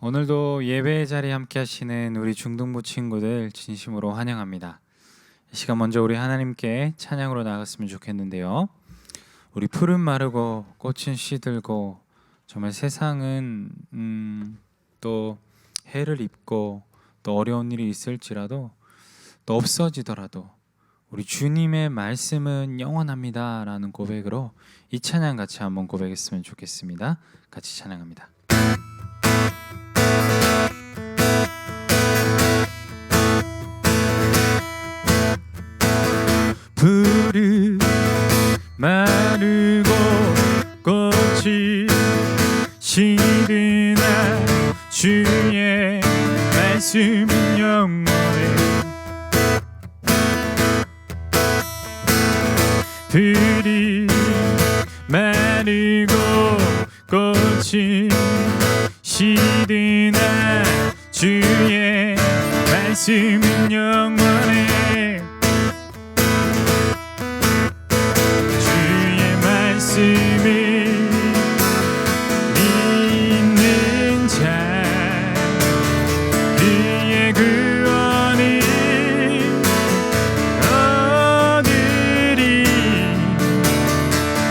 오늘도 예배의 자리에 함께 하시는 우리 중등부 친구들 진심으로 환영합니다. 이 시간 먼저 우리 하나님께 찬양으로 나갔으면 좋겠는데요. 우리 풀은 마르고 꽃은 시들고 정말 세상은 또 해를 입고 또 어려운 일이 있을지라도 또 없어지더라도 우리 주님의 말씀은 영원합니다 라는 고백으로 이 찬양 같이 한번 고백했으면 좋겠습니다. 같이 찬양합니다. 풀이 마르고 꽃이 시드나 주의 말씀은 영원해. 풀이 마르고 꽃이 시드나 주의 말씀은 영원해. 주의 말씀을 믿는 자 그의 구원을 얻으리.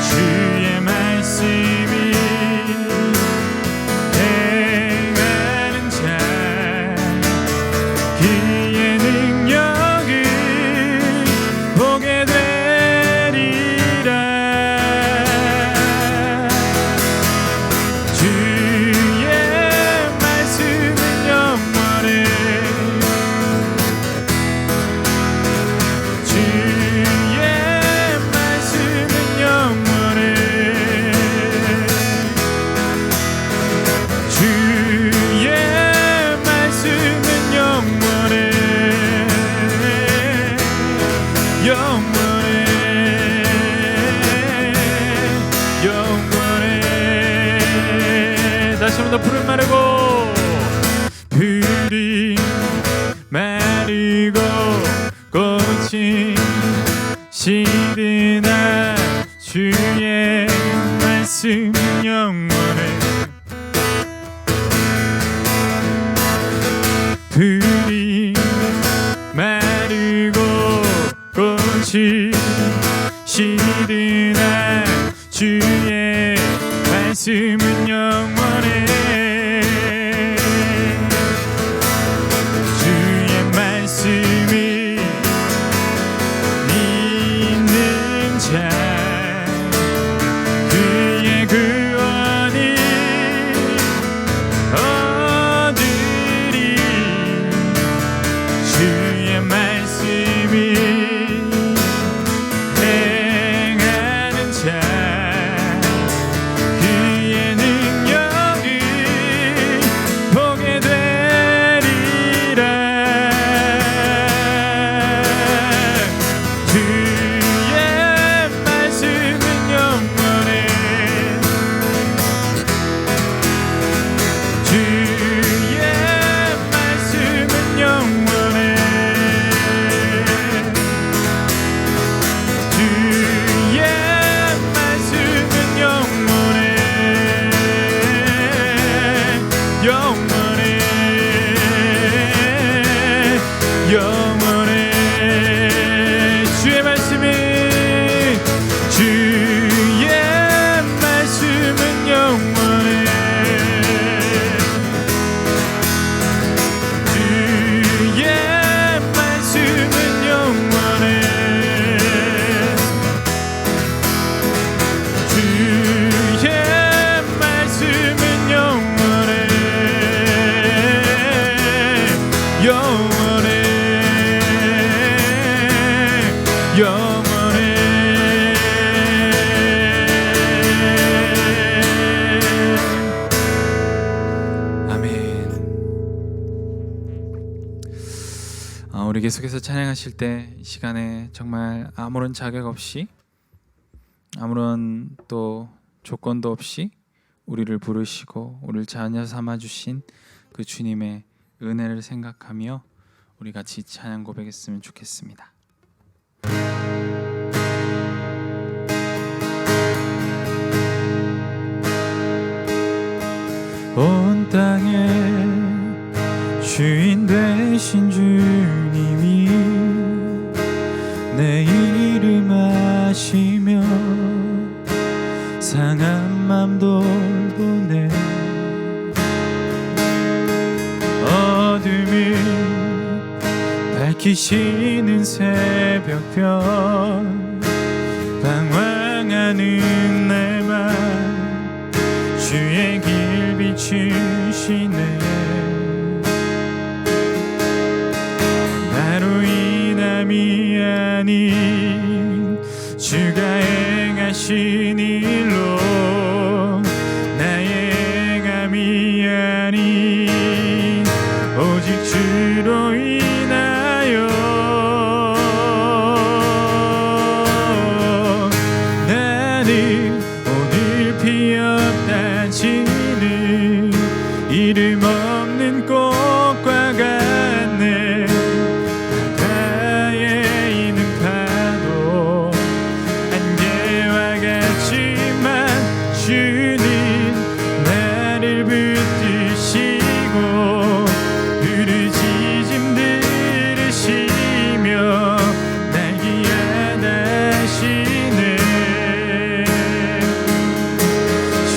주의 말씀을 행하는 자 그의 능력을 보게 되리라. 주의 말씀은 영원해. 주의 말씀은 영원해. 주의 말씀은 영원해. 영원해. 영원해. 다시 한번 더 푸른 마르고 풀이 마르고 꽃이 시드나 주의 말씀 영원해. 풀이 마르고 꽃이 시드나 주의 말씀은 영원해. 주의 말씀을 믿는 자 그의 구원을 얻으리. 주의 말씀을 행하는 자 그의 능력을 보게 되리라. 주의 말씀은 영원해. 주의 말씀은 영원해. 주의 말씀은 영원해. 영원해. 영원해. 주의 말씀은 주의 말씀은 영원해. 주의 말씀은 영원해. 주의 말씀은 영원해. 영원해. 영원해. 아멘. 우리 계속해서 찬양하실 때 이 시간에 정말 아무런 자격 없이 아무런 또 조건도 없이 우리를 부르시고 우리를 자녀 삼아 주신 그 주님의 은혜를 생각하며 우리 같이 찬양 고백했으면 좋겠습니다. 온 땅에 주인 되신 주님이 내 이름 아시며 상한 맘 돌보네. 어둠을 밝히시는 새벽별 방황하는 내 맘 주의 길 비추시네. 나로 인함이 아닌 주가 행하신 일로 나의 행함이 아닌 오직 주로 인하여 나는 오늘 피었다 지는 이름 없는 꽃과 같네. 바다에 있는 파도 안개와 같지만 주는 나를 붙드시고 부르짖음 들으시며 날 귀하다시네.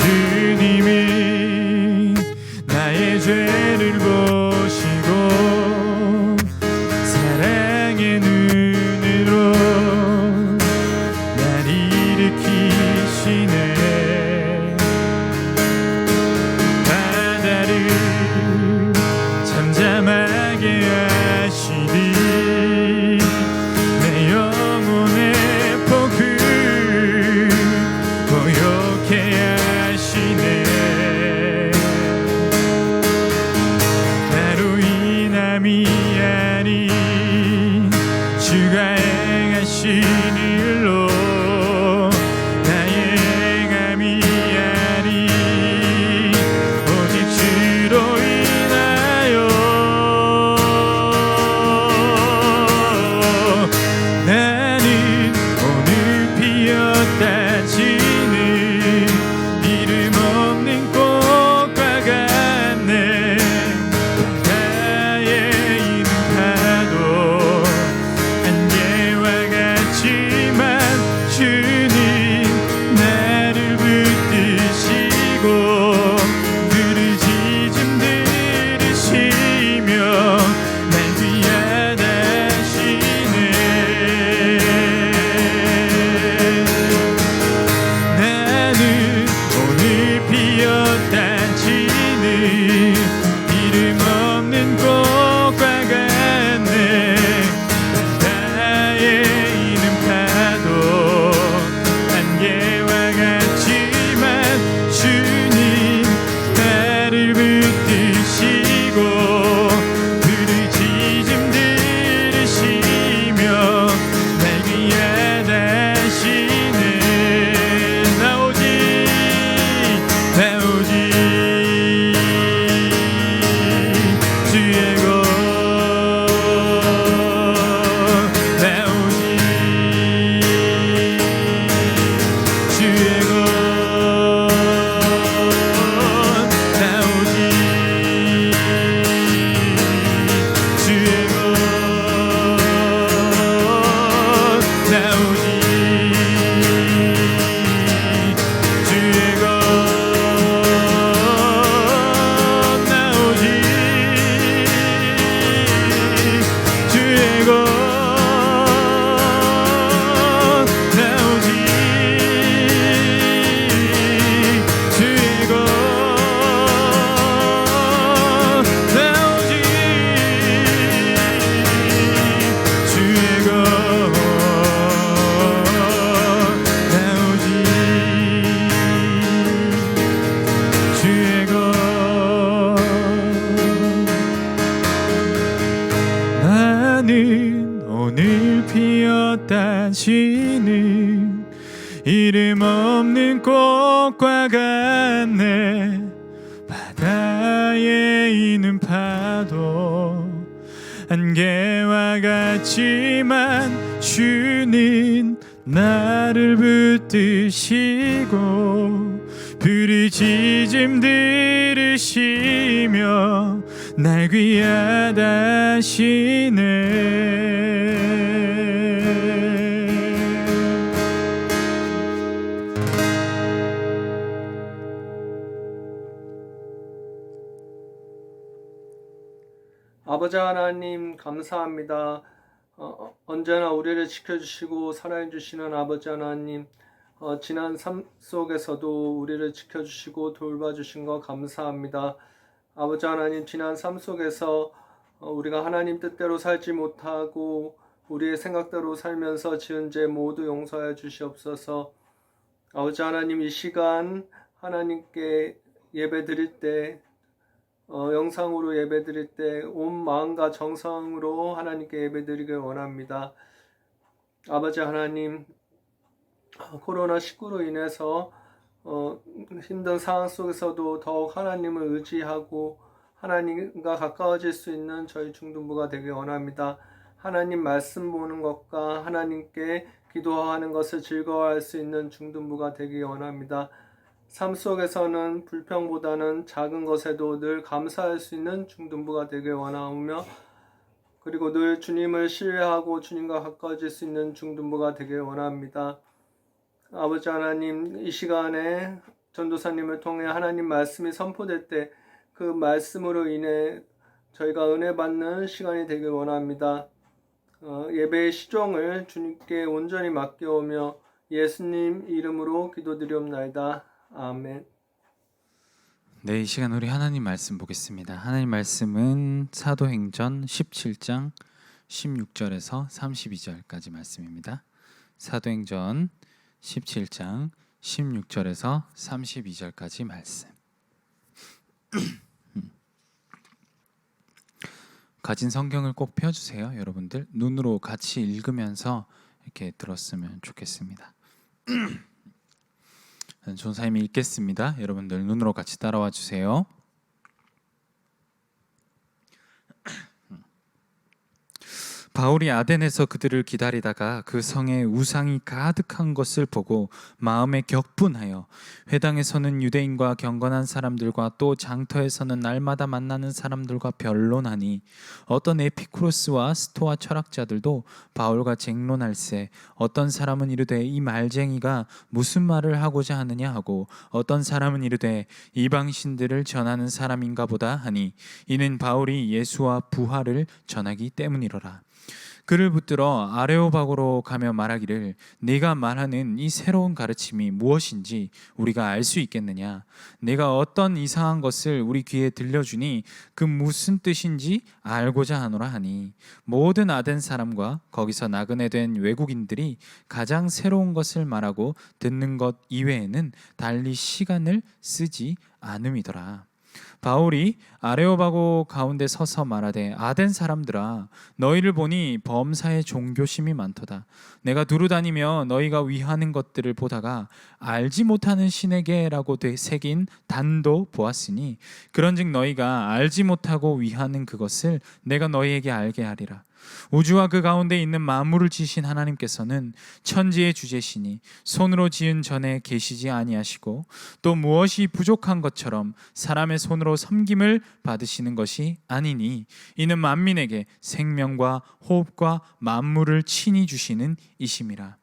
주님이 나의 죄를 보시고 사랑의 눈으로 날 일으키시네. 바다를 잠잠하게 하시니 내 영혼의 폭을 고요케 하시네. 나로 인함이 아닌 주가 행하신 일로 나의 행함이 아닌 오직 주로 인하여 나는 오늘 피었다 지는 이름 없는 꽃과 같네. 바다에 있는 파도 안개와 같지만 주님 나를 붙드시고 부르짖음 들으시며 날 귀하다시네. 나는 오늘 피었다 지는 이름 없는 꽃과 같네. 바다에 있는 파도 안개와 같지만 주님 나를 붙드시고 부르짖음 들으시며 날 귀하다시네. 나 오직 주의 것 나 오직 주의 것 나 오직 주의 것 나 오직 주의 것 나 오직 주의 것 나 오직 주의 것 나 오직 주의 것 나 오직 주의 것 나는 오늘 피었다 지는 이름 없는 꽃과 같네. 바다에 있는 파도 안개와 같지만 주는 나를 붙드시고 부르짖음 들으시며 날 귀하다시네. 아버지 하나님 감사합니다. 언제나 우리를 지켜주시고 사랑해주시는 아버지 하나님, 지난 삶 속에서도 우리를 지켜주시고 돌봐주신 거 감사합니다. 아버지 하나님, 지난 삶 속에서 우리가 하나님 뜻대로 살지 못하고 우리의 생각대로 살면서 지은 죄 모두 용서해 주시옵소서. 아버지 하나님, 이 시간 하나님께 예배 드릴 때, 영상으로 예배 드릴 때 온 마음과 정성으로 하나님께 예배 드리길 원합니다. 아버지 하나님, 코로나19로 인해서 힘든 상황 속에서도 더욱 하나님을 의지하고 하나님과 가까워질 수 있는 저희 중등부가 되길 원합니다. 하나님 말씀 보는 것과 하나님께 기도하는 것을 즐거워할 수 있는 중등부가 되길 원합니다. 삶 속에서는 불평보다는 작은 것에도 늘 감사할 수 있는 중등부가 되길 원하며, 그리고 늘 주님을 신뢰하고 주님과 가까워질 수 있는 중등부가 되길 원합니다. 아버지 하나님, 이 시간에 전도사님을 통해 하나님 말씀이 선포될 때 그 말씀으로 인해 저희가 은혜 받는 시간이 되길 원합니다. 예배의 시종을 주님께 온전히 맡겨오며 예수님 이름으로 기도드리옵나이다. 아멘. 네, 이 시간 우리 하나님 말씀 보겠습니다. 하나님 말씀은 사도행전 17장 16절에서 32절까지 말씀입니다. 사도행전 17장 16절에서 32절까지 말씀. 가진 성경을 꼭 펴주세요. 여러분들 눈으로 같이 읽으면서 이렇게 들었으면 좋겠습니다. 전사님이 읽겠습니다. 여러분들 눈으로 같이 따라와 주세요. 바울이 아덴에서 그들을 기다리다가 그 성에 우상이 가득한 것을 보고 마음에 격분하여 회당에서는 유대인과 경건한 사람들과 또 장터에서는 날마다 만나는 사람들과 변론하니 어떤 에피쿠로스와 스토아 철학자들도 바울과 쟁론할세 어떤 사람은 이르되 이 말쟁이가 무슨 말을 하고자 하느냐 하고 어떤 사람은 이르되 이방신들을 전하는 사람인가 보다 하니 이는 바울이 예수와 부활을 전하기 때문이로라. 그를 붙들어 아레오바고로 가며 말하기를 네가 말하는 이 새로운 가르침이 무엇인지 우리가 알 수 있겠느냐. 네가 어떤 이상한 것을 우리 귀에 들려주니 그 무슨 뜻인지 알고자 하노라 하니 모든 아덴 사람과 거기서 나그네 된 외국인들이 가장 새로운 것을 말하고 듣는 것 이외에는 달리 시간을 쓰지 않음이더라. 바울이 아레오바고 가운데 서서 말하되 아덴 사람들아 너희를 보니 범사에 종교심이 많도다. 내가 두루다니며 너희가 위하는 것들을 보다가 알지 못하는 신에게라고 새긴 단도 보았으니 그런즉 너희가 알지 못하고 위하는 그것을 내가 너희에게 알게 하리라. 우주와 그 가운데 있는 만물을 지으신 하나님께서는 천지의 주제시니 손으로 지은 전에 계시지 아니하시고 또 무엇이 부족한 것처럼 사람의 손으로 섬김을 받으시는 것이 아니니 이는 만민에게 생명과 호흡과 만물을 친히 주시는 이심이라.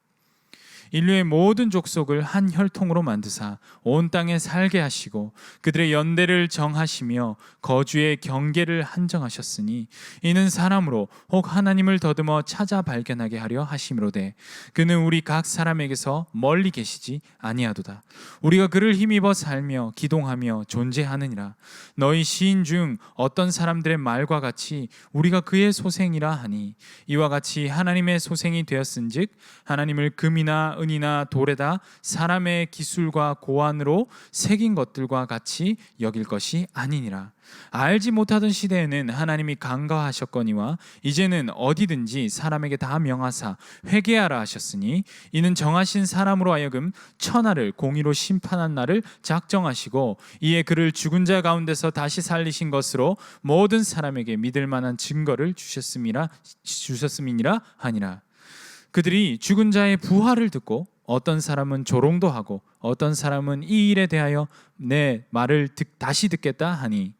인류의 모든 족속을 한 혈통으로 만드사 온 땅에 살게 하시고 그들의 연대를 정하시며 거주의 경계를 한정하셨으니 이는 사람으로 혹 하나님을 더듬어 찾아 발견하게 하려 하심이로되 그는 우리 각 사람에게서 멀리 계시지 아니하도다. 우리가 그를 힘입어 살며 기동하며 존재하느니라. 너희 시인 중 어떤 사람들의 말과 같이 우리가 그의 소생이라 하니 이와 같이 하나님의 소생이 되었은즉 하나님을 금이나 은이나 돌에다 사람의 기술과 고안으로 새긴 것들과 같이 여길 것이 아니니라. 알지 못하던 시대에는 하나님이 간과하셨거니와 이제는 어디든지 사람에게 다 명하사 회개하라 하셨으니 이는 정하신 사람으로 하여금 천하를 공의로 심판한 날을 작정하시고 이에 그를 죽은 자 가운데서 다시 살리신 것으로 모든 사람에게 믿을 만한 증거를 주셨음이니라 하니라. 그들이 죽은 자의 부활을 듣고 어떤 사람은 조롱도 하고 어떤 사람은 이 일에 대하여 내 말을 다시 듣겠다 하니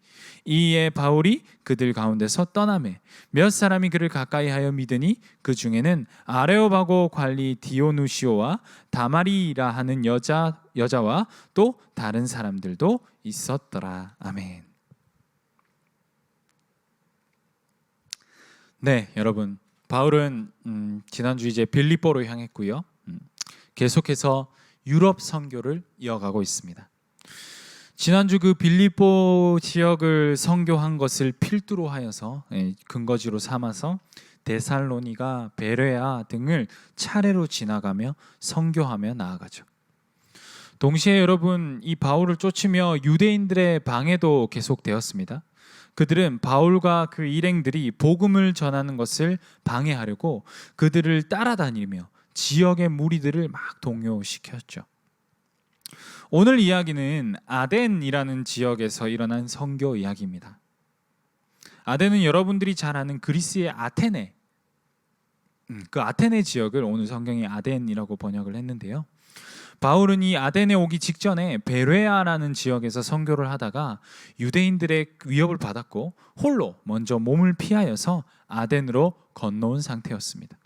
이에 바울이 그들 가운데서 떠나매 몇 사람이 그를 가까이하여 믿으니 그 중에는 아레오바고 관리 디오누시오와 다마리라 하는 여자와 또 다른 사람들도 있었더라. 아멘. 네, 여러분, 바울은 지난주 이제 빌립보로 향했고요. 계속해서 유럽 선교를 이어가고 있습니다. 지난주 그 빌립보 지역을 선교한 것을 필두로 하여서 근거지로 삼아서 데살로니가, 베레아 등을 차례로 지나가며 선교하며 나아가죠. 동시에 여러분, 이 바울을 쫓으며 유대인들의 방해도 계속되었습니다. 그들은 바울과 그 일행들이 복음을 전하는 것을 방해하려고 그들을 따라다니며 지역의 무리들을 막 동요시켰죠. 오늘 이야기는 아덴이라는 지역에서 일어난 선교 이야기입니다. 아덴은 여러분들이 잘 아는 그리스의 아테네, 그 아테네 지역을 오늘 성경이 아덴이라고 번역을 했는데요. 바울은 이 아덴에 오기 직전에 베레아라는 지역에서 선교를 하다가 유대인들의 위협을 받았고 홀로 먼저 몸을 피하여서 아덴으로 건너온 상태였습니다.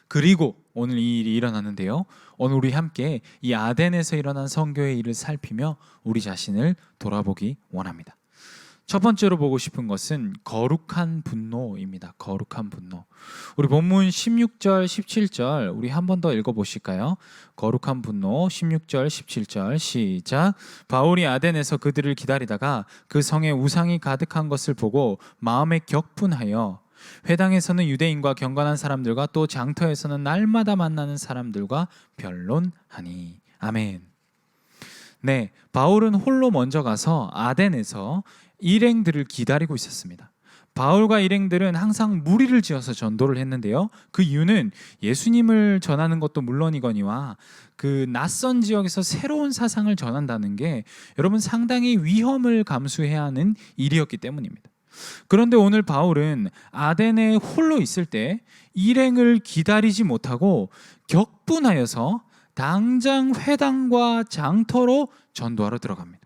그리고 오늘 이 일이 일어났는데요. 오늘 우리 함께 이 아덴에서 일어난 선교의 일을 살피며 우리 자신을 돌아보기 원합니다. 첫 번째로 보고 싶은 것은 거룩한 분노입니다. 거룩한 분노. 우리 본문 16절, 17절 우리 한 번 더 읽어보실까요? 거룩한 분노 16절, 17절 시작. 바울이 아덴에서 그들을 기다리다가 그 성에 우상이 가득한 것을 보고 마음에 격분하여 회당에서는 유대인과 경건한 사람들과 또 장터에서는 날마다 만나는 사람들과 변론하니. 아멘. 네, 바울은 홀로 먼저 가서 아덴에서 일행들을 기다리고 있었습니다. 바울과 일행들은 항상 무리를 지어서 전도를 했는데요. 그 이유는 예수님을 전하는 것도 물론이거니와 그 낯선 지역에서 새로운 사상을 전한다는 게 여러분 상당히 위험을 감수해야 하는 일이었기 때문입니다. 그런데 오늘 바울은 아덴에 홀로 있을 때 일행을 기다리지 못하고 격분하여서 당장 회당과 장터로 전도하러 들어갑니다.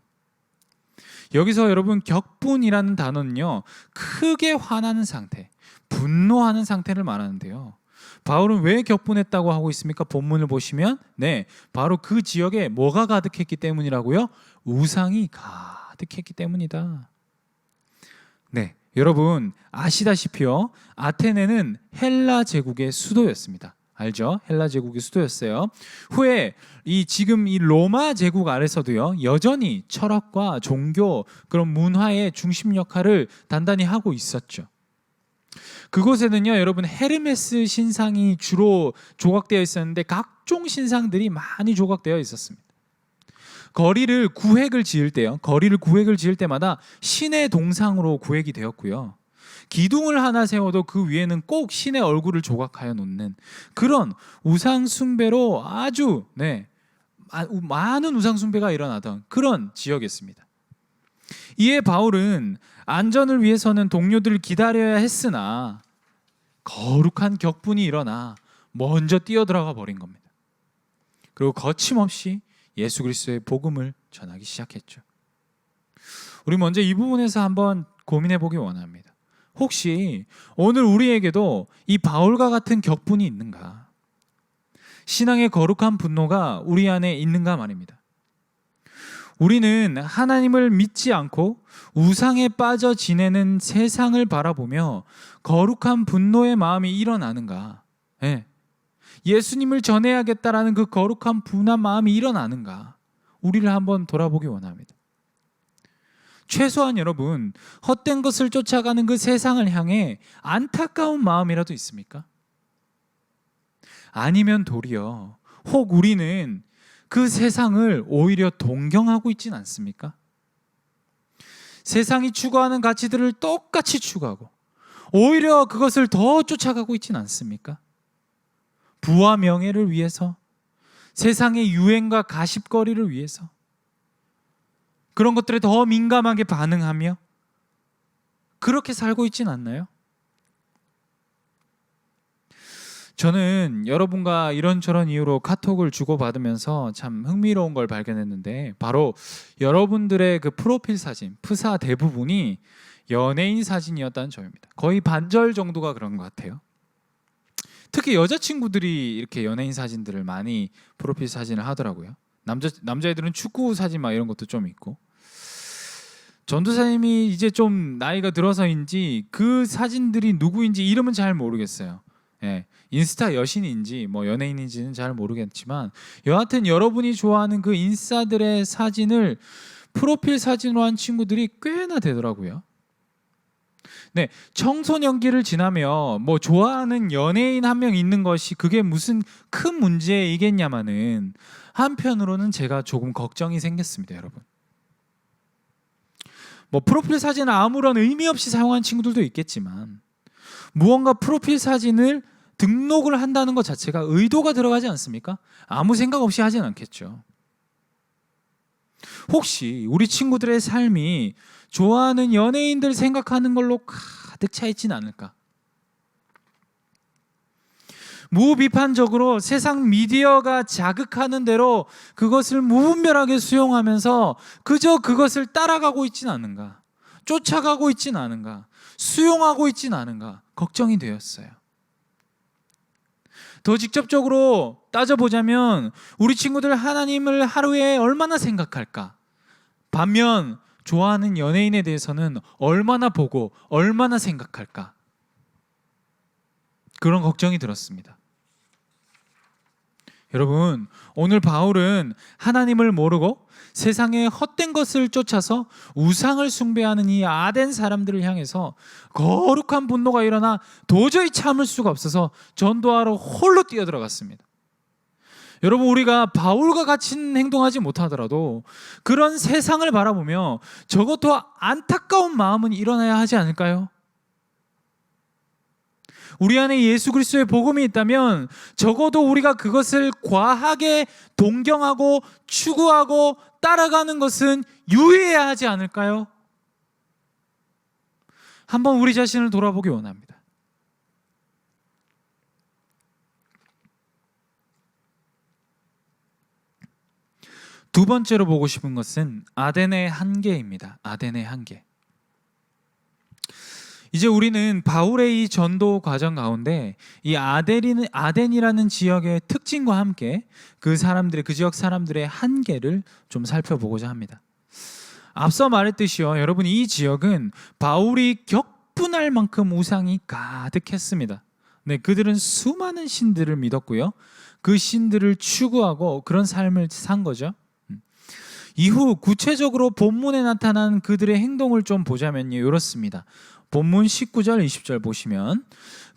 여기서 여러분 격분이라는 단어는요, 크게 화나는 상태, 분노하는 상태를 말하는데요. 바울은 왜 격분했다고 하고 있습니까? 본문을 보시면 바로 그 지역에 뭐가 가득했기 때문이라고요? 우상이 가득했기 때문이다. 네, 여러분 아시다시피요, 아테네는 헬라 제국의 수도였습니다. 알죠? 헬라 제국의 수도였어요. 후에 지금 이 로마 제국 아래서도요, 여전히 철학과 종교, 그런 문화의 중심 역할을 단단히 하고 있었죠. 그곳에는요, 여러분 헤르메스 신상이 주로 조각되어 있었는데 각종 신상들이 많이 조각되어 있었습니다. 거리를 구획을 지을 때마다 신의 동상으로 구획이 되었고요. 기둥을 하나 세워도 그 위에는 꼭 신의 얼굴을 조각하여 놓는 그런 우상 숭배로 아주 많은 우상 숭배가 일어나던 그런 지역이었습니다. 이에 바울은 안전을 위해서는 동료들을 기다려야 했으나 거룩한 격분이 일어나 먼저 뛰어들어가 버린 겁니다. 그리고 거침없이 예수 그리스도의 복음을 전하기 시작했죠. 우리 먼저 이 부분에서 한번 고민해 보기 원합니다. 혹시 오늘 우리에게도 이 바울과 같은 격분이 있는가? 신앙의 거룩한 분노가 우리 안에 있는가 말입니다. 우리는 하나님을 믿지 않고 우상에 빠져 지내는 세상을 바라보며 거룩한 분노의 마음이 일어나는가? 예수님을 전해야겠다라는 그 거룩한 분한 마음이 일어나는가? 우리를 한번 돌아보기 원합니다. 최소한 여러분, 헛된 것을 쫓아가는 그 세상을 향해 안타까운 마음이라도 있습니까? 아니면 도리어 혹 우리는 그 세상을 오히려 동경하고 있지는 않습니까? 세상이 추구하는 가치들을 똑같이 추구하고 오히려 그것을 더 쫓아가고 있지는 않습니까? 부와 명예를 위해서, 세상의 유행과 가십거리를 위해서 그런 것들에 더 민감하게 반응하며 그렇게 살고 있지는 않나요? 저는 여러분과 이런저런 이유로 카톡을 주고받으면서 참 흥미로운 걸 발견했는데, 바로 여러분들의 그 프로필 사진, 프사 대부분이 연예인 사진이었다는 점입니다. 거의 반절 정도가 그런 것 같아요. 특히 여자친구들이 이렇게 연예인 사진들을 많이 프로필 사진을 하더라고요. 남자애들은 축구 사진 막 이런 것도 좀 있고. 전도사님이 이제 좀 나이가 들어서인지 그 사진들이 누구인지 이름은 잘 모르겠어요. 예, 인스타 여신인지 뭐 연예인인지는 잘 모르겠지만, 여하튼 여러분이 좋아하는 그 인싸들의 사진을 프로필 사진으로 한 친구들이 꽤나 되더라고요. 네, 청소년기를 지나며 뭐 좋아하는 연예인 한 명 있는 것이 그게 무슨 큰 문제이겠냐마는, 한편으로는 제가 조금 걱정이 생겼습니다, 여러분. 뭐 프로필 사진을 아무런 의미 없이 사용하는 친구들도 있겠지만, 무언가 프로필 사진을 등록을 한다는 것 자체가 의도가 들어가지 않습니까? 아무 생각 없이 하진 않겠죠. 혹시 우리 친구들의 삶이 좋아하는 연예인들 생각하는 걸로 가득 차 있지는 않을까? 무비판적으로 세상 미디어가 자극하는 대로 그것을 무분별하게 수용하면서 그저 그것을 따라가고 있지는 않은가? 쫓아가고 있지는 않은가? 수용하고 있지는 않은가? 걱정이 되었어요. 더 직접적으로 따져보자면 우리 친구들 하나님을 하루에 얼마나 생각할까? 반면 좋아하는 연예인에 대해서는 얼마나 보고 얼마나 생각할까? 그런 걱정이 들었습니다. 여러분, 오늘 바울은 하나님을 모르고 세상의 헛된 것을 쫓아서 우상을 숭배하는 이 아덴 사람들을 향해서 거룩한 분노가 일어나 도저히 참을 수가 없어서 전도하러 홀로 뛰어들어갔습니다. 여러분, 우리가 바울과 같이 행동하지 못하더라도 그런 세상을 바라보며 적어도 안타까운 마음은 일어나야 하지 않을까요? 우리 안에 예수 그리스도의 복음이 있다면 적어도 우리가 그것을 과하게 동경하고 추구하고 따라가는 것은 유의해야 하지 않을까요? 한번 우리 자신을 돌아보기 원합니다. 두 번째로 보고 싶은 것은 아덴의 한계입니다. 아덴의 한계. 이제 우리는 바울의 이 전도 과정 가운데 이 아덴이라는 지역의 특징과 함께 그 지역 사람들의 한계를 좀 살펴보고자 합니다. 앞서 말했듯이요, 여러분, 이 지역은 바울이 격분할 만큼 우상이 가득했습니다. 네, 그들은 수많은 신들을 믿었고요, 그 신들을 추구하고 그런 삶을 산 거죠. 이후 구체적으로 본문에 나타난 그들의 행동을 좀 보자면요, 이렇습니다. 본문 19절 20절 보시면,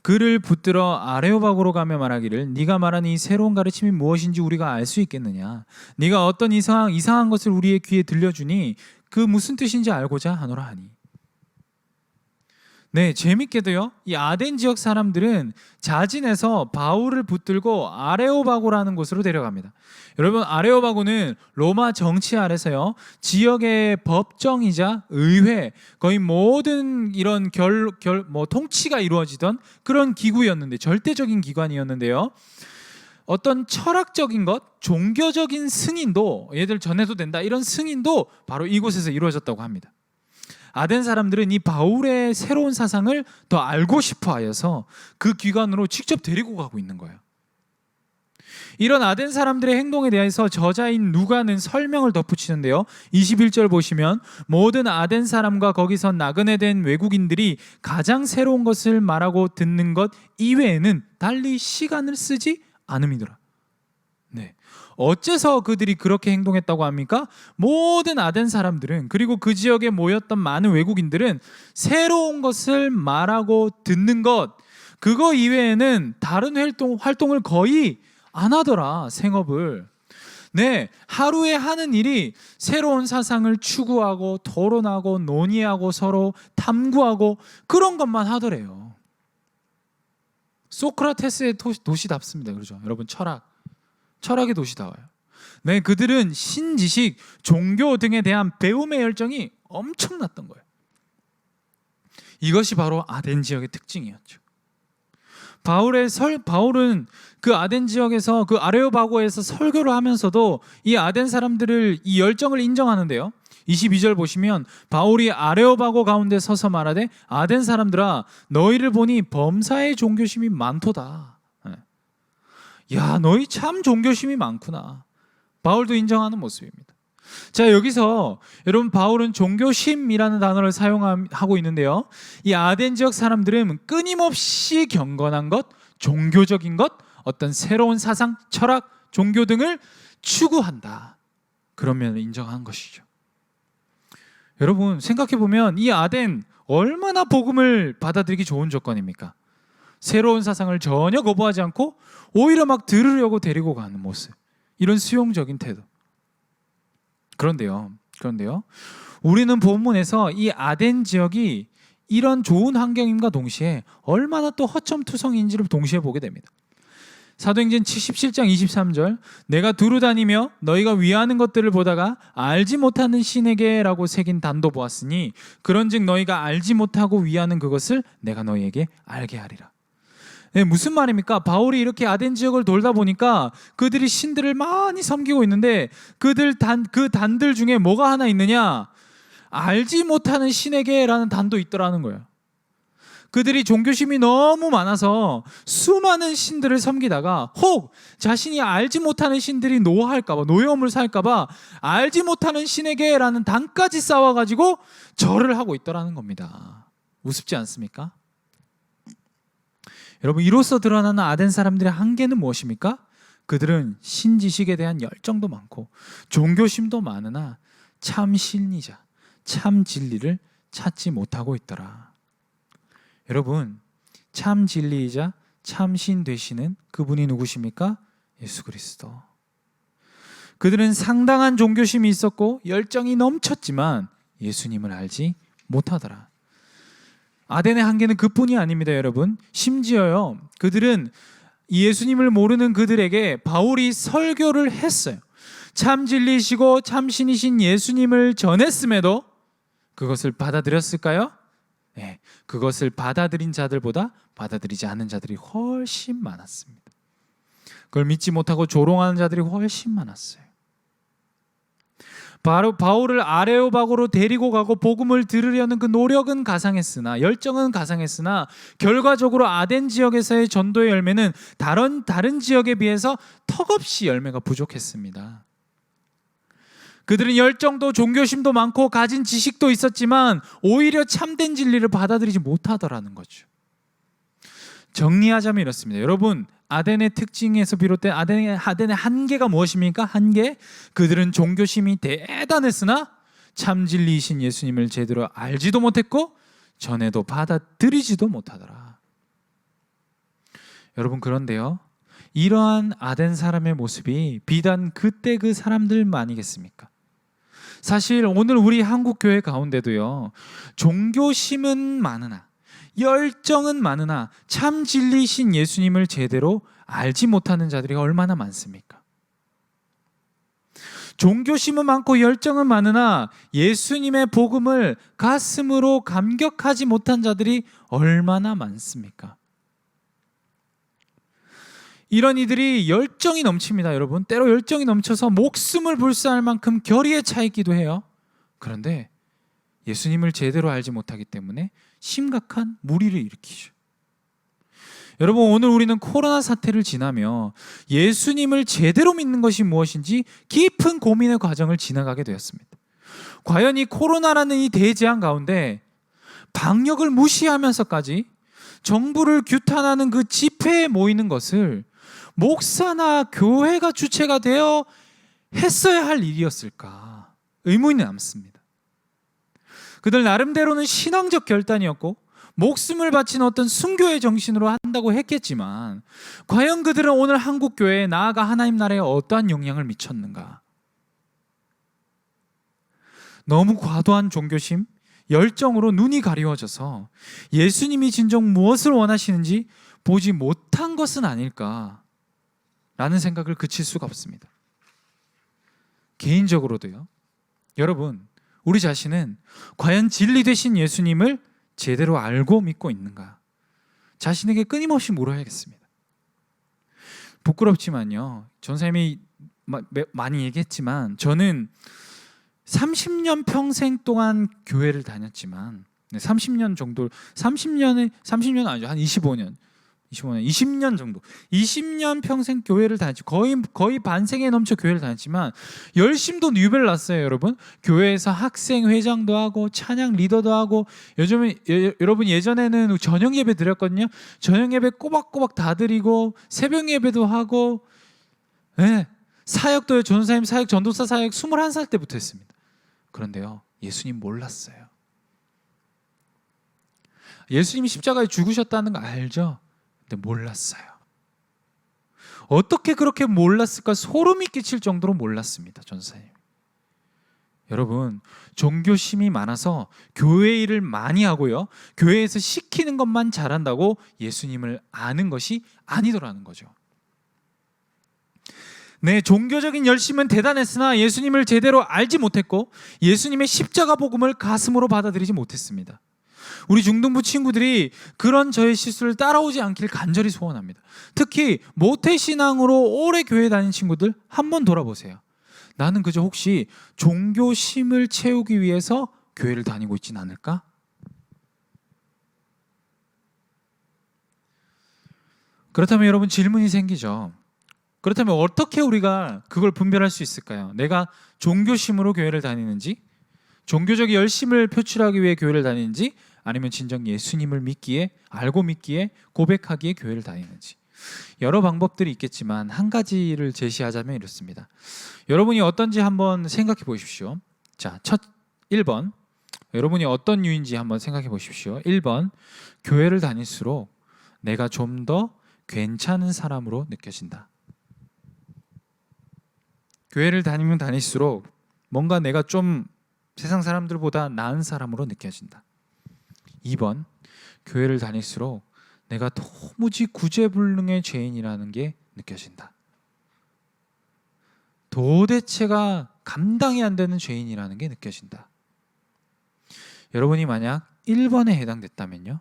그를 붙들어 아레오바고로 가며 말하기를 네가 말하는 이 새로운 가르침이 무엇인지 우리가 알 수 있겠느냐? 네가 어떤 이상한 것을 우리의 귀에 들려주니 그 무슨 뜻인지 알고자 하노라 하니. 네, 재밌게도요, 이 아덴 지역 사람들은 자진해서 바울을 붙들고 아레오바고라는 곳으로 데려갑니다. 여러분, 아레오바고는 로마 정치 아래서요, 지역의 법정이자 의회, 거의 모든 이런 통치가 이루어지던 그런 기구였는데, 절대적인 기관이었는데요, 어떤 철학적인 것, 종교적인 승인도 얘들 전해도 된다, 이런 승인도 바로 이곳에서 이루어졌다고 합니다. 아덴 사람들은 이 바울의 새로운 사상을 더 알고 싶어 하여서 그 기관으로 직접 데리고 가고 있는 거예요. 이런 아덴 사람들의 행동에 대해서 저자인 누가는 설명을 덧붙이는데요, 21절 보시면 모든 아덴 사람과 거기서 나그네 된 외국인들이 가장 새로운 것을 말하고 듣는 것 이외에는 달리 시간을 쓰지 않음이더라. 네, 어째서 그들이 그렇게 행동했다고 합니까? 모든 아덴 사람들은, 그리고 그 지역에 모였던 많은 외국인들은 새로운 것을 말하고 듣는 것, 그거 이외에는 다른 활동을 거의 안 하더라, 생업을. 네, 하루에 하는 일이 새로운 사상을 추구하고 토론하고 논의하고 서로 탐구하고 그런 것만 하더래요. 소크라테스의 도시답습니다. 그렇죠? 여러분, 철학의 도시다워요. 네, 그들은 신지식, 종교 등에 대한 배움의 열정이 엄청났던 거예요. 이것이 바로 아덴 지역의 특징이었죠. 바울은 그 아덴 지역에서 그 아레오바고에서 설교를 하면서도 이 아덴 사람들을 이 열정을 인정하는데요. 22절 보시면 바울이 아레오바고 가운데 서서 말하되 아덴 사람들아 너희를 보니 범사의 종교심이 많도다. 야, 너희 참 종교심이 많구나. 바울도 인정하는 모습입니다. 자, 여기서 여러분 바울은 종교심이라는 단어를 사용하고 있는데요. 이 아덴 지역 사람들은 끊임없이 경건한 것, 종교적인 것, 어떤 새로운 사상, 철학, 종교 등을 추구한다. 그런 면을 인정한 것이죠. 여러분 생각해 보면 이 아덴 얼마나 복음을 받아들이기 좋은 조건입니까? 새로운 사상을 전혀 거부하지 않고 오히려 막 들으려고 데리고 가는 모습. 이런 수용적인 태도. 그런데요. 우리는 본문에서 이 아덴 지역이 이런 좋은 환경임과 동시에 얼마나 또 허점투성인지를 동시에 보게 됩니다. 사도행전 77장 23절 내가 두루 다니며 너희가 위하는 것들을 보다가 알지 못하는 신에게라고 새긴 단도 보았으니 그런즉 너희가 알지 못하고 위하는 그것을 내가 너희에게 알게 하리라. 네, 무슨 말입니까? 바울이 이렇게 아덴 지역을 돌다 보니까 그들이 신들을 많이 섬기고 있는데 그 단들 중에 뭐가 하나 있느냐? 알지 못하는 신에게라는 단도 있더라는 거예요. 그들이 종교심이 너무 많아서 수많은 신들을 섬기다가 혹 자신이 알지 못하는 신들이 노할까봐, 노여움을 살까봐 알지 못하는 신에게라는 단까지 쌓아가지고 절을 하고 있더라는 겁니다. 우습지 않습니까? 여러분, 이로써 드러나는 아덴 사람들의 한계는 무엇입니까? 그들은 신지식에 대한 열정도 많고 종교심도 많으나 참 신이자 참 진리를 찾지 못하고 있더라. 여러분, 참 진리이자 참 신 되시는 그분이 누구십니까? 예수 그리스도. 그들은 상당한 종교심이 있었고 열정이 넘쳤지만 예수님을 알지 못하더라. 아덴의 한계는 그뿐이 아닙니다, 여러분. 심지어요, 그들은 예수님을 모르는 그들에게 바울이 설교를 했어요. 참 진리이시고 참 신이신 예수님을 전했음에도 그것을 받아들였을까요? 네, 그것을 받아들인 자들보다 받아들이지 않은 자들이 훨씬 많았습니다. 그걸 믿지 못하고 조롱하는 자들이 훨씬 많았어요. 바울을 아레오바고로 데리고 가고 복음을 들으려는 그 노력은 가상했으나, 열정은 가상했으나 결과적으로 아덴 지역에서의 전도의 열매는 다른 지역에 비해서 턱없이 열매가 부족했습니다. 그들은 열정도 종교심도 많고 가진 지식도 있었지만 오히려 참된 진리를 받아들이지 못하더라는 거죠. 정리하자면 이렇습니다. 여러분, 아덴의 특징에서 비롯된 아덴의 한계가 무엇입니까? 한계? 그들은 종교심이 대단했으나 참 진리이신 예수님을 제대로 알지도 못했고 전에도 받아들이지도 못하더라. 여러분, 그런데요, 이러한 아덴 사람의 모습이 비단 그때 그 사람들만이겠습니까? 사실 오늘 우리 한국교회 가운데도요, 종교심은 많으나 열정은 많으나 참 진리이신 예수님을 제대로 알지 못하는 자들이 얼마나 많습니까? 종교심은 많고 열정은 많으나 예수님의 복음을 가슴으로 감격하지 못한 자들이 얼마나 많습니까? 이런 이들이 열정이 넘칩니다, 여러분. 때로 열정이 넘쳐서 목숨을 불사할 만큼 결의에 차 있기도 해요. 그런데 예수님을 제대로 알지 못하기 때문에 심각한 무리를 일으키죠. 여러분, 오늘 우리는 코로나 사태를 지나며 예수님을 제대로 믿는 것이 무엇인지 깊은 고민의 과정을 지나가게 되었습니다. 과연 이 코로나라는 이 대재앙 가운데 방역을 무시하면서까지 정부를 규탄하는 그 집회에 모이는 것을 목사나 교회가 주체가 되어 했어야 할 일이었을까? 의문이 남습니다. 그들 나름대로는 신앙적 결단이었고 목숨을 바친 어떤 순교의 정신으로 한다고 했겠지만 과연 그들은 오늘 한국교회에 나아가 하나님 나라에 어떠한 영향을 미쳤는가? 너무 과도한 종교심, 열정으로 눈이 가리워져서 예수님이 진정 무엇을 원하시는지 보지 못한 것은 아닐까 라는 생각을 그칠 수가 없습니다. 개인적으로도요, 여러분, 우리 자신은 과연 진리 되신 예수님을 제대로 알고 믿고 있는가? 자신에게 끊임없이 물어야겠습니다. 부끄럽지만요, 전사님이 많이 얘기했지만 저는 30년 평생 동안 교회를 다녔지만 30년 정도, 30년 아니죠, 한 20년 정도, 20년 평생 교회를 다녔지, 거의 반생에 넘쳐 교회를 다녔지만 열심도 유배를 났어요. 여러분, 교회에서 학생 회장도 하고 찬양 리더도 하고, 여러분 예전에는 저녁 예배 드렸거든요. 저녁 예배 꼬박꼬박 다 드리고 새벽 예배도 하고, 네, 사역도요. 전도사님 사역, 전도사 사역 21살 때부터 했습니다. 그런데요, 예수님 몰랐어요. 예수님이 십자가에 죽으셨다는 거 알죠? 근데 몰랐어요. 어떻게 그렇게 몰랐을까? 소름이 끼칠 정도로 몰랐습니다, 전사님. 여러분, 종교심이 많아서 교회 일을 많이 하고요, 교회에서 시키는 것만 잘한다고 예수님을 아는 것이 아니더라는 거죠. 네, 종교적인 열심은 대단했으나 예수님을 제대로 알지 못했고 예수님의 십자가 복음을 가슴으로 받아들이지 못했습니다. 우리 중등부 친구들이 그런 저의 실수를 따라오지 않길 간절히 소원합니다. 특히 모태신앙으로 오래 교회 다닌 친구들 한번 돌아보세요. 나는 그저 혹시 종교심을 채우기 위해서 교회를 다니고 있진 않을까? 그렇다면 여러분, 질문이 생기죠. 그렇다면 어떻게 우리가 그걸 분별할 수 있을까요? 내가 종교심으로 교회를 다니는지, 종교적 열심을 표출하기 위해 교회를 다니는지, 아니면 진정 예수님을 믿기에, 알고 믿기에, 고백하기에 교회를 다니는지. 여러 방법들이 있겠지만 한 가지를 제시하자면 이렇습니다. 여러분이 어떤지 한번 생각해 보십시오. 자, 1번, 여러분이 어떤 유인지 한번 생각해 보십시오. 1번, 교회를 다닐수록 내가 좀 더 괜찮은 사람으로 느껴진다. 교회를 다니면 다닐수록 뭔가 내가 좀 세상 사람들보다 나은 사람으로 느껴진다. 2번, 교회를 다닐수록 내가 도무지 구제불능의 죄인이라는 게 느껴진다. 도대체가 감당이 안 되는 죄인이라는 게 느껴진다. 여러분이 만약 1번에 해당됐다면요,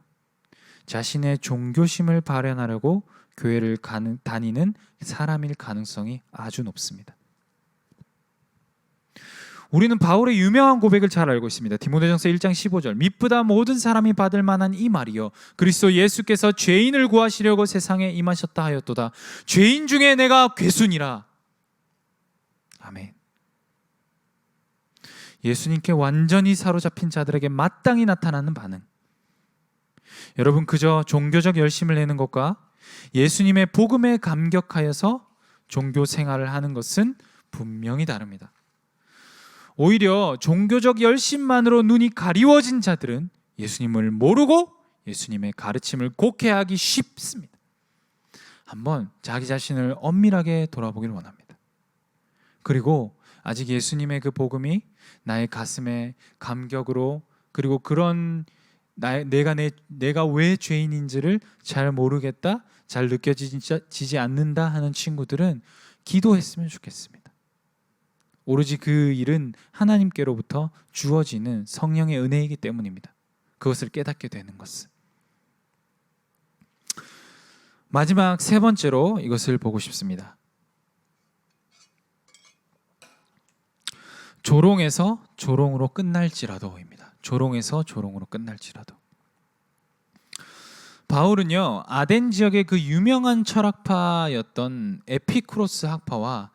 자신의 종교심을 발현하려고 교회를 다니는 사람일 가능성이 아주 높습니다. 우리는 바울의 유명한 고백을 잘 알고 있습니다. 디모데전서 1장 15절, 미쁘다 모든 사람이 받을 만한 이 말이요, 그리스도 예수께서 죄인을 구하시려고 세상에 임하셨다 하였도다. 죄인 중에 내가 괴순이라. 아멘. 예수님께 완전히 사로잡힌 자들에게 마땅히 나타나는 반응. 여러분, 그저 종교적 열심을 내는 것과 예수님의 복음에 감격하여서 종교 생활을 하는 것은 분명히 다릅니다. 오히려 종교적 열심만으로 눈이 가리워진 자들은 예수님을 모르고 예수님의 가르침을 곡해하기 쉽습니다. 한번 자기 자신을 엄밀하게 돌아보길 원합니다. 그리고 아직 예수님의 그 복음이 나의 가슴에 감격으로, 그리고 그런 내가 왜 죄인인지를 잘 모르겠다, 잘 느껴지지 않는다 하는 친구들은 기도했으면 좋겠습니다. 오로지 그 일은 하나님께로부터 주어지는 성령의 은혜이기 때문입니다. 그것을 깨닫게 되는 것은. 마지막 세 번째로 이것을 보고 싶습니다. 조롱에서 조롱으로 끝날지라도입니다. 조롱에서 조롱으로 끝날지라도. 바울은요, 아덴 지역의 그 유명한 철학파였던 에피쿠로스 학파와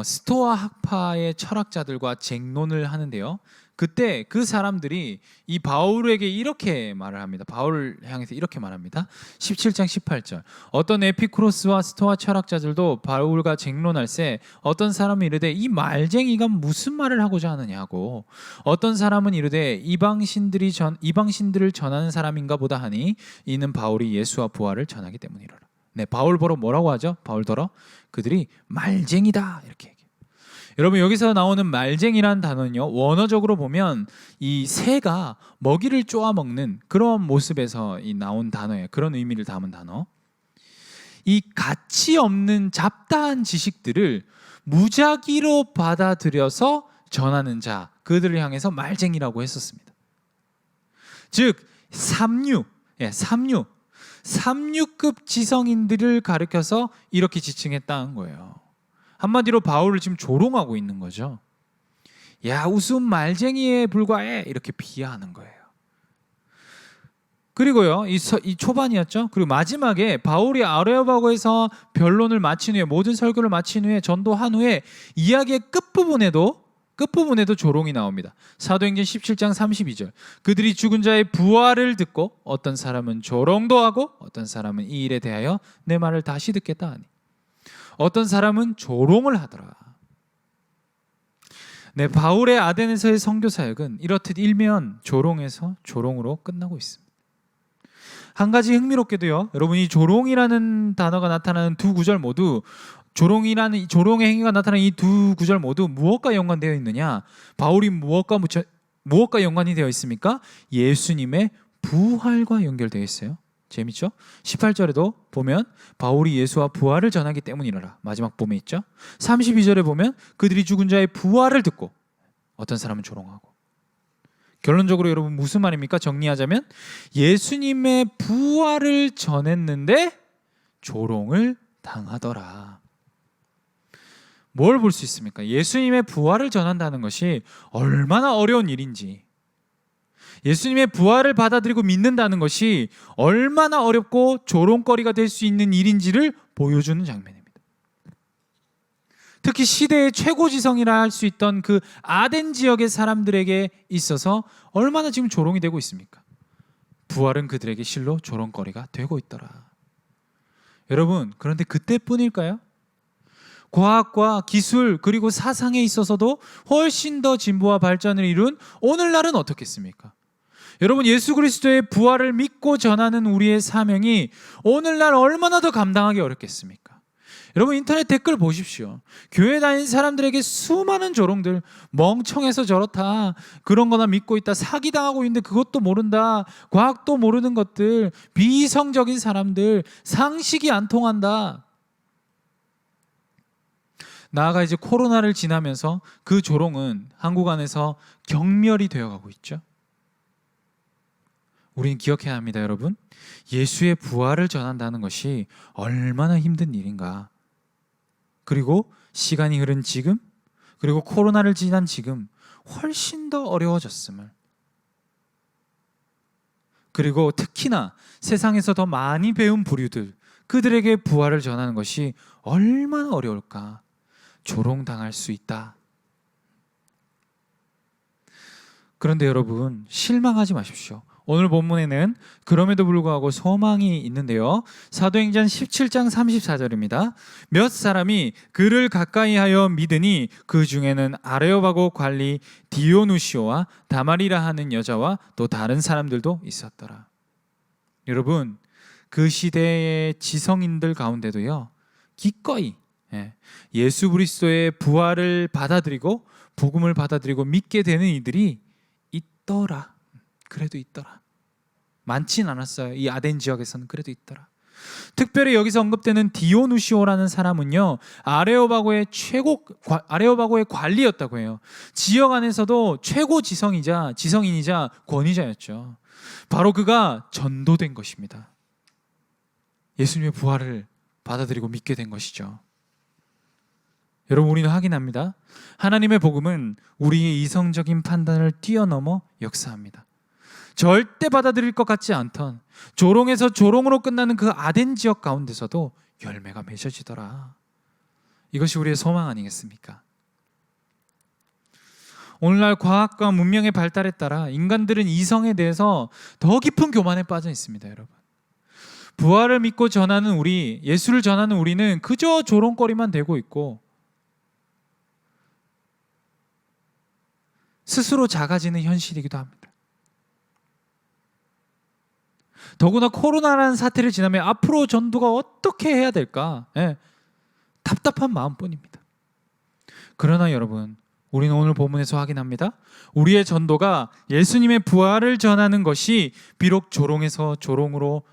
스토아 학파의 철학자들과 쟁론을 하는데요, 그때 그 사람들이 이 바울에게 이렇게 말을 합니다. 바울을 향해서 이렇게 말합니다. 17장 18절, 어떤 에피쿠로스와 스토아 철학자들도 바울과 쟁론할세 어떤 사람은 이르되 이 말쟁이가 무슨 말을 하고자 하느냐고, 어떤 사람은 이르되 이방신들을 전하는 사람인가 보다 하니 이는 바울이 예수와 부활을 전하기 때문이로라. 네, 바울 보러 뭐라고 하죠? 바울 더러 그들이 말쟁이다 이렇게 얘기해요. 여러분, 여기서 나오는 말쟁이라는 단어는요, 원어적으로 보면 이 새가 먹이를 쪼아 먹는 그런 모습에서 나온 단어예요. 그런 의미를 담은 단어. 이 가치 없는 잡다한 지식들을 무작위로 받아들여서 전하는 자, 그들을 향해서 말쟁이라고 했었습니다. 즉 삼류. 3류급 지성인들을 가리켜서 이렇게 지칭했다는 거예요. 한마디로 바울을 지금 조롱하고 있는 거죠. 야, 웃음 말쟁이에 불과해, 이렇게 비하하는 거예요. 그리고요, 이 초반이었죠. 그리고 마지막에 바울이 아레오바고에서 변론을 마친 후에, 모든 설교를 마친 후에, 전도한 후에 이야기의 끝부분에도 조롱이 나옵니다. 사도행전 17장 32절. 그들이 죽은 자의 부활을 듣고 어떤 사람은 조롱도 하고 어떤 사람은 이 일에 대하여 내 말을 다시 듣겠다 하니, 어떤 사람은 조롱을 하더라. 네, 바울의 아덴에서의 선교 사역은 이렇듯 일면 조롱에서 조롱으로 끝나고 있습니다. 한 가지 흥미롭게도요, 여러분이 조롱이라는 단어가 나타나는 두 구절 모두, 조롱의 행위가 나타나는 이 두 구절 모두 무엇과 연관되어 있느냐? 바울이 무엇과 연관이 되어 있습니까? 예수님의 부활과 연결되어 있어요. 재밌죠? 18절에도 보면 바울이 예수와 부활을 전하기 때문이라, 마지막 봄에 있죠. 32절에 보면 그들이 죽은 자의 부활을 듣고 어떤 사람은 조롱하고. 결론적으로 여러분 무슨 말입니까? 정리하자면 예수님의 부활을 전했는데 조롱을 당하더라. 뭘 볼 수 있습니까? 예수님의 부활을 전한다는 것이 얼마나 어려운 일인지, 예수님의 부활을 받아들이고 믿는다는 것이 얼마나 어렵고 조롱거리가 될 수 있는 일인지를 보여주는 장면입니다. 특히 시대의 최고지성이라 할 수 있던 그 아덴 지역의 사람들에게 있어서 얼마나 지금 조롱이 되고 있습니까? 부활은 그들에게 실로 조롱거리가 되고 있더라. 여러분, 그런데 그때뿐일까요? 과학과 기술 그리고 사상에 있어서도 훨씬 더 진보와 발전을 이룬 오늘날은 어떻겠습니까? 여러분, 예수 그리스도의 부활을 믿고 전하는 우리의 사명이 오늘날 얼마나 더 감당하기 어렵겠습니까? 여러분, 인터넷 댓글 보십시오. 교회 다니는 사람들에게 수많은 조롱들, 멍청해서 저렇다, 그런 거나 믿고 있다, 사기당하고 있는데 그것도 모른다, 과학도 모르는 것들, 비이성적인 사람들, 상식이 안 통한다. 나아가 이제 코로나를 지나면서 그 조롱은 한국 안에서 경멸이 되어가고 있죠. 우리는 기억해야 합니다, 여러분. 예수의 부활을 전한다는 것이 얼마나 힘든 일인가. 그리고 시간이 흐른 지금, 그리고 코로나를 지난 지금 훨씬 더 어려워졌음을, 그리고 특히나 세상에서 더 많이 배운 부류들, 그들에게 부활을 전하는 것이 얼마나 어려울까. 조롱당할 수 있다. 그런데 여러분, 실망하지 마십시오. 오늘 본문에는 그럼에도 불구하고 소망이 있는데요. 사도행전 17장 34절입니다. 몇 사람이 그를 가까이하여 믿으니 그 중에는 아레오바고 관리 디오누시오와 다마리라 하는 여자와 또 다른 사람들도 있었더라. 여러분, 그 시대의 지성인들 가운데도요, 기꺼이 예수 그리스도의 부활을 받아들이고 복음을 받아들이고 믿게 되는 이들이 있더라. 그래도 있더라. 많진 않았어요. 이 아덴 지역에서는 그래도 있더라. 특별히 여기서 언급되는 디오누시오라는 사람은요, 아레오바고의 관리였다고 해요. 지역 안에서도 최고 지성인이자 권위자였죠. 바로 그가 전도된 것입니다. 예수님의 부활을 받아들이고 믿게 된 것이죠. 여러분, 우리는 확인합니다. 하나님의 복음은 우리의 이성적인 판단을 뛰어넘어 역사합니다. 절대 받아들일 것 같지 않던 조롱에서 조롱으로 끝나는 그 아덴 지역 가운데서도 열매가 맺어지더라. 이것이 우리의 소망 아니겠습니까? 오늘날 과학과 문명의 발달에 따라 인간들은 이성에 대해서 더 깊은 교만에 빠져 있습니다, 여러분. 부활을 믿고 전하는 우리, 예수를 전하는 우리는 그저 조롱거리만 되고 있고 스스로 작아지는 현실이기도 합니다. 더구나 코로나라는 사태를 지나면 앞으로 전도가 어떻게 해야 될까? 답답한 마음뿐입니다. 그러나 여러분, 우리는 오늘 본문에서 확인합니다. 우리의 전도가 예수님의 부활을 전하는 것이 비록 조롱에서 조롱으로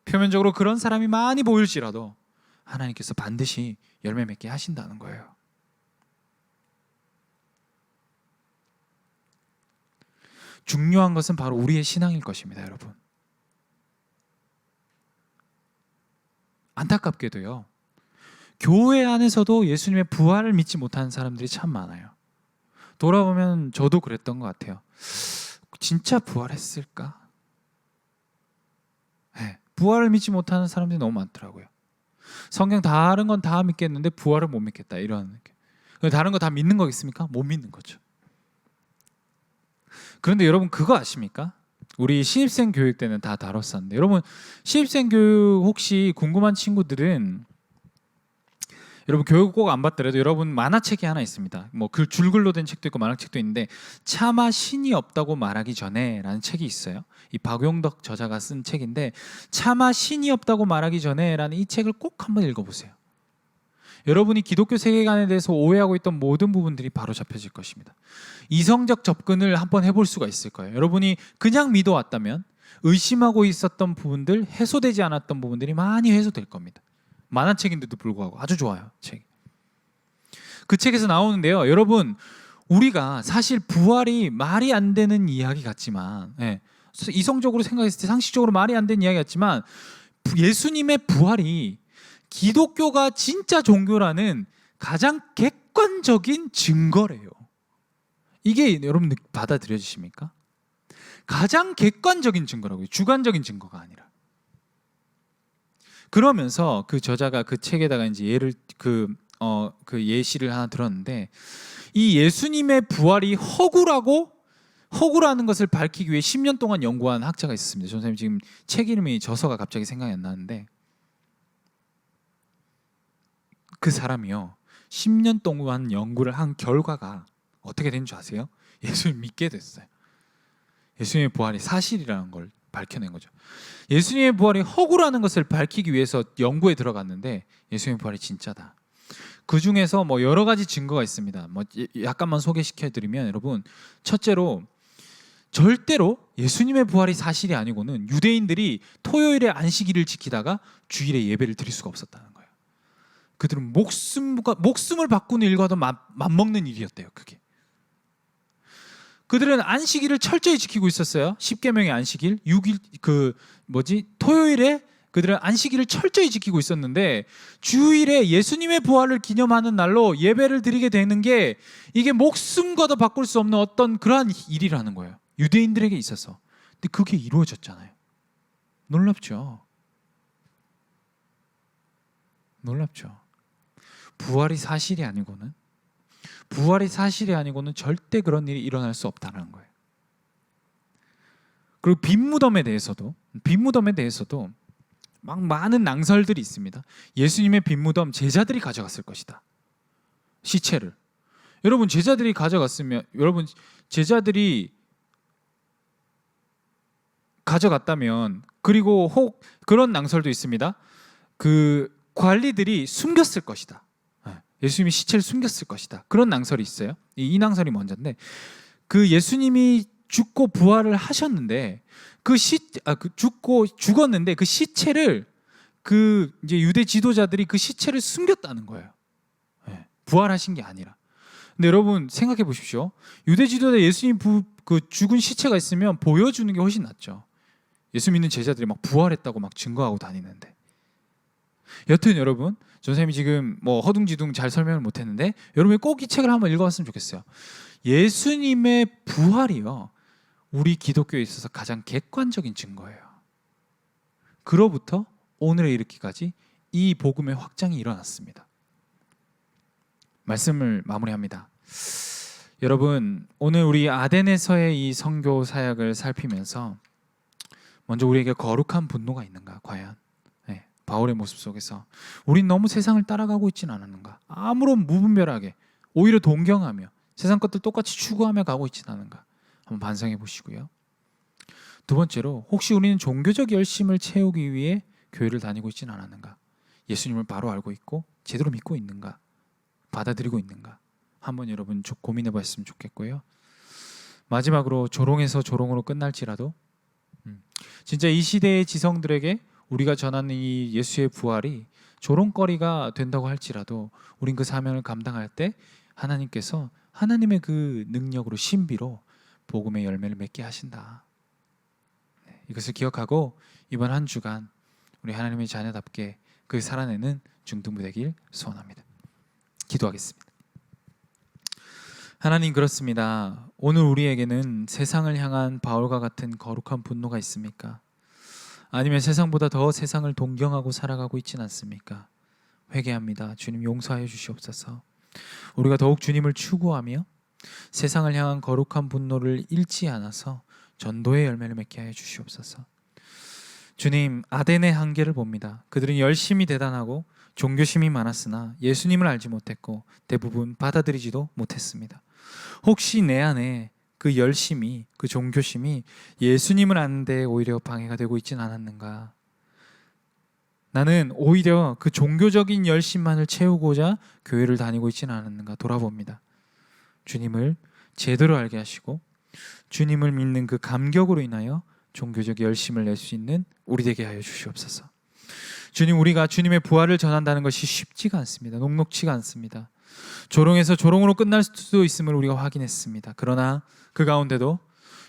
표면적으로 그런 사람이 많이 보일지라도 하나님께서 반드시 열매 맺게 하신다는 거예요. 중요한 것은 바로 우리의 신앙일 것입니다, 여러분. 안타깝게도요. 교회 안에서도 예수님의 부활을 믿지 못하는 사람들이 참 많아요. 돌아보면 저도 그랬던 것 같아요. 진짜 부활했을까? 네, 부활을 믿지 못하는 사람들이 너무 많더라고요. 성경 다른 건 다 믿겠는데 부활을 못 믿겠다 이런 느낌. 다른 거 다 믿는 거겠습니까? 못 믿는 거죠. 그런데 여러분 그거 아십니까? 우리 신입생 교육 때는 다 다뤘었는데 여러분 신입생 교육 혹시 궁금한 친구들은 여러분 교육 꼭 안 받더라도 여러분 만화책이 하나 있습니다. 뭐 그 줄글로 된 책도 있고 만화책도 있는데 차마 신이 없다고 말하기 전에라는 책이 있어요. 이 박용덕 저자가 쓴 책인데 차마 신이 없다고 말하기 전에라는 이 책을 꼭 한번 읽어보세요. 여러분이 기독교 세계관에 대해서 오해하고 있던 모든 부분들이 바로 잡혀질 것입니다. 이성적 접근을 한번 해볼 수가 있을 거예요. 여러분이 그냥 믿어왔다면 의심하고 있었던 부분들, 해소되지 않았던 부분들이 많이 해소될 겁니다. 만화책인데도 불구하고 아주 좋아요. 책. 그 책에서 나오는데요. 여러분 우리가 사실 부활이 말이 안 되는 이야기 같지만 이성적으로 생각했을 때 상식적으로 말이 안 되는 이야기 같지만 예수님의 부활이 기독교가 진짜 종교라는 가장 객관적인 증거래요. 이게 여러분 받아들여지십니까? 가장 객관적인 증거라고요. 주관적인 증거가 아니라. 그러면서 그 저자가 그 책에다가 이제 예를 그 예시를 하나 들었는데 이 예수님의 부활이 허구라는 것을 밝히기 위해 10년 동안 연구한 학자가 있었습니다. 선생님 지금 책 이름이 저서가 갑자기 생각이 안 나는데 그 사람이요 10년 동안 연구를 한 결과가 어떻게 된 줄 아세요? 예수님 믿게 됐어요. 예수님의 부활이 사실이라는 걸 밝혀낸 거죠. 예수님의 부활이 허구라는 것을 밝히기 위해서 연구에 들어갔는데 예수님의 부활이 진짜다. 그 중에서 뭐 여러 가지 증거가 있습니다. 뭐 약간만 소개시켜드리면 여러분 첫째로 절대로 예수님의 부활이 사실이 아니고는 유대인들이 토요일에 안식일을 지키다가 주일에 예배를 드릴 수가 없었다는 거예요. 그들은 목숨을 바꾸는 일과도 맞먹는 일이었대요. 그게. 그들은 안식일을 철저히 지키고 있었어요. 10계명의 안식일, 6일 토요일에 그들은 안식일을 철저히 지키고 있었는데 주일에 예수님의 부활을 기념하는 날로 예배를 드리게 되는 게 이게 목숨과도 바꿀 수 없는 어떤 그러한 일이라는 거예요. 유대인들에게 있어서. 근데 그게 이루어졌잖아요. 놀랍죠. 놀랍죠. 부활이 사실이 아니고는 절대 그런 일이 일어날 수 없다는 거예요. 그리고 빈무덤에 대해서도 막 많은 낭설들이 있습니다. 예수님의 빈무덤 제자들이 가져갔을 것이다. 시체를. 여러분 제자들이 가져갔으면 제자들이 가져갔다면 그리고 혹 그런 낭설도 있습니다. 그 관리들이 숨겼을 것이다. 예수님이 시체를 숨겼을 것이다. 그런 낭설이 있어요. 이 낭설이 먼저인데 그 예수님이 죽고 부활을 하셨는데 죽었는데 그 시체를 그 이제 유대 지도자들이 그 시체를 숨겼다는 거예요. 부활하신 게 아니라. 근데 여러분 생각해 보십시오. 유대 지도자 예수님 그 죽은 시체가 있으면 보여주는 게 훨씬 낫죠. 예수 믿는 제자들이 막 부활했다고 막 증거하고 다니는데. 여튼 여러분, 선생님이 지금 뭐 허둥지둥 잘 설명을 못했는데 여러분이 꼭 이 책을 한번 읽어봤으면 좋겠어요. 예수님의 부활이요, 우리 기독교에 있어서 가장 객관적인 증거예요. 그로부터 오늘에 이르기까지 이 복음의 확장이 일어났습니다. 말씀을 마무리합니다. 여러분, 오늘 우리 아덴에서의 이 선교 사역을 살피면서 먼저 우리에게 거룩한 분노가 있는가 과연? 바울의 모습 속에서 우린 너무 세상을 따라가고 있지는 않았는가? 아무런 무분별하게 오히려 동경하며 세상 것들 똑같이 추구하며 가고 있지는 않은가? 한번 반성해 보시고요. 두 번째로 혹시 우리는 종교적 열심을 채우기 위해 교회를 다니고 있지는 않았는가? 예수님을 바로 알고 있고 제대로 믿고 있는가? 받아들이고 있는가? 한번 여러분 고민해 봤으면 좋겠고요. 마지막으로 조롱에서 조롱으로 끝날지라도 진짜 이 시대의 지성들에게 우리가 전하는 이 예수의 부활이 조롱거리가 된다고 할지라도 우린 그 사명을 감당할 때 하나님께서 하나님의 그 능력으로 신비로 복음의 열매를 맺게 하신다. 이것을 기억하고 이번 한 주간 우리 하나님의 자녀답게 그 살아내는 중등부 되길 소원합니다. 기도하겠습니다. 하나님, 그렇습니다. 오늘 우리에게는 세상을 향한 바울과 같은 거룩한 분노가 있습니까? 아니면 세상보다 더 세상을 동경하고 살아가고 있진 않습니까? 회개합니다. 주님, 용서하여 주시옵소서. 우리가 더욱 주님을 추구하며 세상을 향한 거룩한 분노를 잃지 않아서 전도의 열매를 맺게 하여 주시옵소서. 주님, 아덴의 한계를 봅니다. 그들은 열심히 대단하고 종교심이 많았으나 예수님을 알지 못했고 대부분 받아들이지도 못했습니다. 혹시 내 안에 그 열심이, 그 종교심이 예수님을 아는 데 오히려 방해가 되고 있진 않았는가? 나는 오히려 그 종교적인 열심만을 채우고자 교회를 다니고 있지는 않았는가 돌아봅니다. 주님을 제대로 알게 하시고 주님을 믿는 그 감격으로 인하여 종교적 열심을 낼 수 있는 우리 되게 하여 주시옵소서. 주님, 우리가 주님의 부활을 전한다는 것이 쉽지가 않습니다. 녹록치가 않습니다. 조롱에서 조롱으로 끝날 수도 있음을 우리가 확인했습니다. 그러나 그 가운데도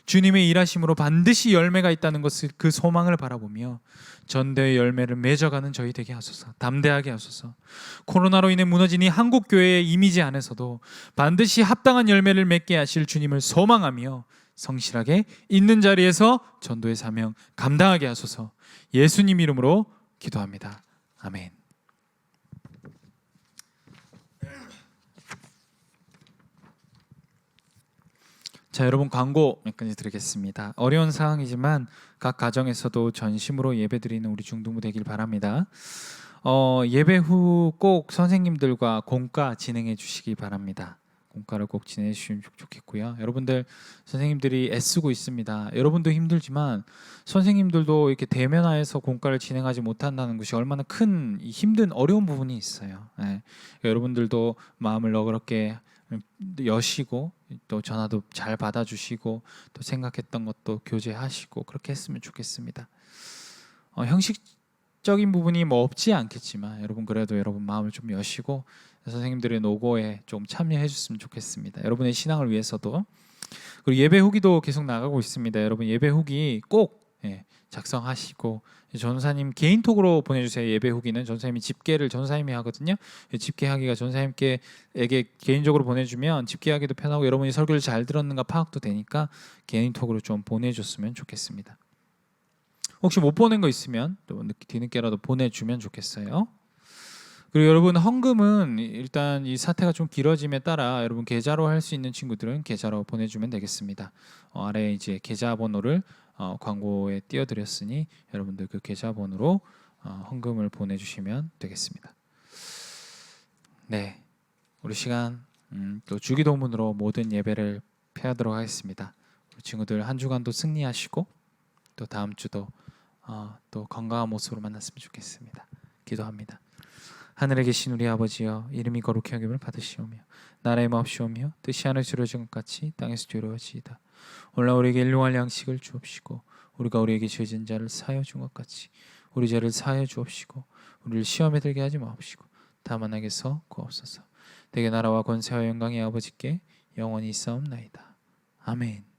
주님의 일하심으로 반드시 열매가 있다는 것을, 그 소망을 바라보며 전도의 열매를 맺어가는 저희 되게 하소서. 담대하게 하소서. 코로나로 인해 무너진 이 한국교회의 이미지 안에서도 반드시 합당한 열매를 맺게 하실 주님을 소망하며 성실하게 있는 자리에서 전도의 사명 감당하게 하소서. 예수님 이름으로 기도합니다. 아멘. 자, 여러분, 광고 몇 가지 드리겠습니다. 어려운 상황이지만 각 가정에서도 전심으로 예배드리는 우리 중등부 되길 바랍니다. 예배 후 꼭 선생님들과 공과 진행해 주시기 바랍니다. 공과를 꼭 진행해 주시면 좋겠고요. 여러분들, 선생님들이 애쓰고 있습니다. 여러분도 힘들지만 선생님들도 이렇게 대면하여서 공과를 진행하지 못한다는 것이 얼마나 큰 힘든 어려운 부분이 있어요. 네. 여러분들도 마음을 너그럽게 여시고 또 전화도 잘 받아주시고 또 생각했던 것도 교제하시고 그렇게 했으면 좋겠습니다. 형식적인 부분이 뭐 없지 않겠지만 여러분, 그래도 여러분 마음을 좀 여시고 선생님들의 노고에 좀 참여해 줬으면 좋겠습니다. 여러분의 신앙을 위해서도. 그리고 예배 후기도 계속 나가고 있습니다. 여러분, 예배 후기 꼭 작성하시고 전사님 개인톡으로 보내주세요. 예배 후기는 전사님이 집계를 전사님이 하거든요. 집계하기가 전사님께 개인적으로 보내주면 집계하기도 편하고 여러분이 설교를 잘 들었는가 파악도 되니까 개인톡으로 좀 보내줬으면 좋겠습니다. 혹시 못 보낸 거 있으면 또 뒤늦게라도 보내주면 좋겠어요. 그리고 여러분, 헌금은 일단 이 사태가 좀 길어짐에 따라 여러분 계좌로 할 수 있는 친구들은 계좌로 보내주면 되겠습니다. 아래에 이제 계좌번호를 광고에 띄워드렸으니 여러분들 그 계좌번호로 헌금을 보내주시면 되겠습니다. 네, 우리 시간 또 주기도문으로 모든 예배를 폐하도록 하겠습니다. 우리 친구들 한 주간도 승리하시고 또 다음 주도 또 건강한 모습으로 만났으면 좋겠습니다. 기도합니다. 하늘에 계신 우리 아버지여, 이름이 거룩히 여김을 받으시오며 나라의 마옵시오며 뜻이 하늘에서 이루어진 것 같이 땅에서 이루어지이다. 오늘날 우리에게 일용할 양식을 주옵시고 우리가 우리에게 죄진 자를 사하여 준 것 같이 우리 죄를 사하여 주옵시고 우리를 시험에 들게 하지 마옵시고 다만 악에서 구하옵소서. 대개 나라와 권세와 영광이 아버지께 영원히 있사옵나이다. 아멘.